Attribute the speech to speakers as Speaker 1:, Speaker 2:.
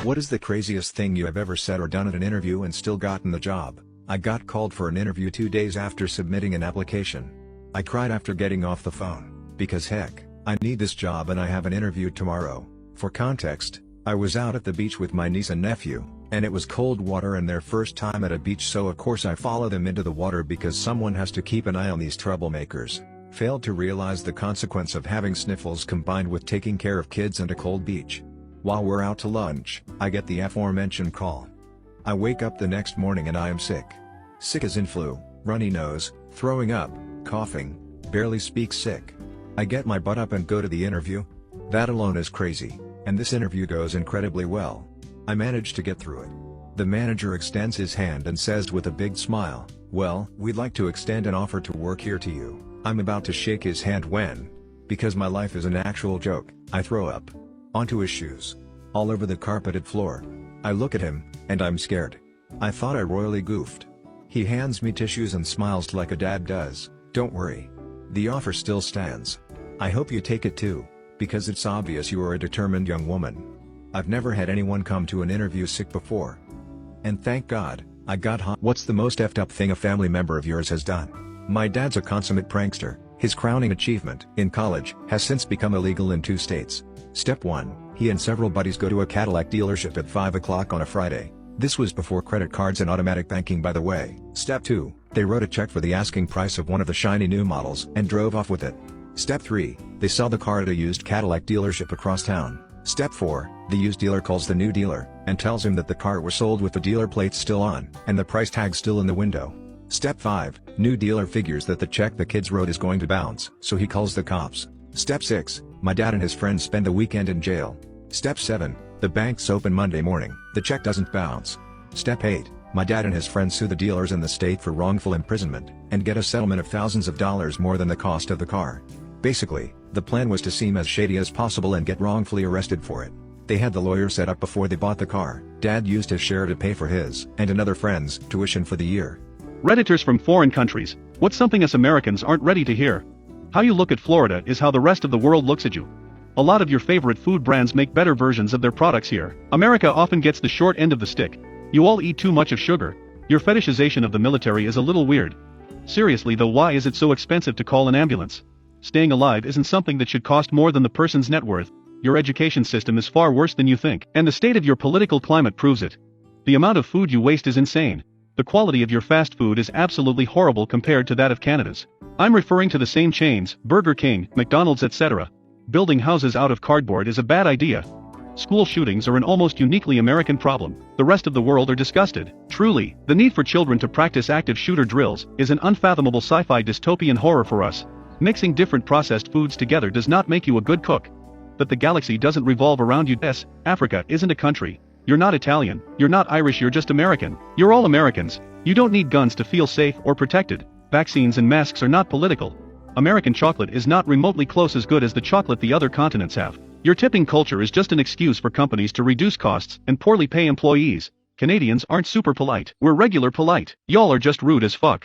Speaker 1: What is the craziest thing you have ever said or done at an interview and still gotten the job? I got called for an interview 2 days after submitting an application. I cried after getting off the phone, because heck, I need this job and I have an interview tomorrow. For context, I was out at the beach with my niece and nephew, and it was cold water and their first time at a beach, so of course I follow them into the water because someone has to keep an eye on these troublemakers. Failed to realize the consequence of having sniffles combined with taking care of kids and a cold beach. While we're out to lunch, I get the aforementioned call. I wake up the next morning and I am sick. Sick as in flu, runny nose, throwing up, coughing, barely speak sick. I get my butt up and go to the interview. That alone is crazy, and this interview goes incredibly well. I manage to get through it. The manager extends his hand and says with a big smile, "Well, we'd like to extend an offer to work here to you." I'm about to shake his hand when, because my life is an actual joke, I throw up. Onto his shoes. All over the carpeted floor. I look at him, and I'm scared. I thought I royally goofed. He hands me tissues and smiles like a dad does. "Don't worry. The offer still stands. I hope you take it too, because it's obvious you are a determined young woman." I've never had anyone come to an interview sick before. And thank God, I got hot. What's the most effed up thing a family member of yours has done? My dad's a consummate prankster. His crowning achievement in college has since become illegal in 2 states. Step 1, he and several buddies go to a Cadillac dealership at 5 o'clock on a Friday. This was before credit cards and automatic banking, by the way. Step 2, they wrote a check for the asking price of one of the shiny new models and drove off with it. Step 3, they saw the car at a used Cadillac dealership across town. Step 4, the used dealer calls the new dealer and tells him that the car was sold with the dealer plates still on and the price tag still in the window. Step 5, new dealer figures that the check the kids wrote is going to bounce, so he calls the cops. Step 6, my dad and his friends spend the weekend in jail. Step 7, the bank's open Monday morning, the check doesn't bounce. Step 8, my dad and his friends sue the dealers in the state for wrongful imprisonment, and get a settlement of thousands of dollars more than the cost of the car. Basically, the plan was to seem as shady as possible and get wrongfully arrested for it. They had the lawyer set up before they bought the car. Dad used his share to pay for his and another friend's tuition for the year.
Speaker 2: Redditors from foreign countries, what's something us Americans aren't ready to hear? How you look at Florida is how the rest of the world looks at you. A lot of your favorite food brands make better versions of their products here. America often gets the short end of the stick. You all eat too much of sugar. Your fetishization of the military is a little weird. Seriously though, why is it so expensive to call an ambulance? Staying alive isn't something that should cost more than the person's net worth. Your education system is far worse than you think, and the state of your political climate proves it. The amount of food you waste is insane. The quality of your fast food is absolutely horrible compared to that of Canada's. I'm referring to the same chains, Burger King, McDonald's, etc. Building houses out of cardboard is a bad idea. School shootings are an almost uniquely American problem. The rest of the world are disgusted. Truly, the need for children to practice active shooter drills is an unfathomable sci-fi dystopian horror for us. Mixing different processed foods together does not make you a good cook. But the galaxy doesn't revolve around you. Yes, Africa isn't a country. You're not Italian, you're not Irish, you're just American. You're all Americans. You don't need guns to feel safe or protected. Vaccines and masks are not political. American chocolate is not remotely close as good as the chocolate the other continents have. Your tipping culture is just an excuse for companies to reduce costs and poorly pay employees. Canadians aren't super polite. We're regular polite. Y'all are just rude as fuck.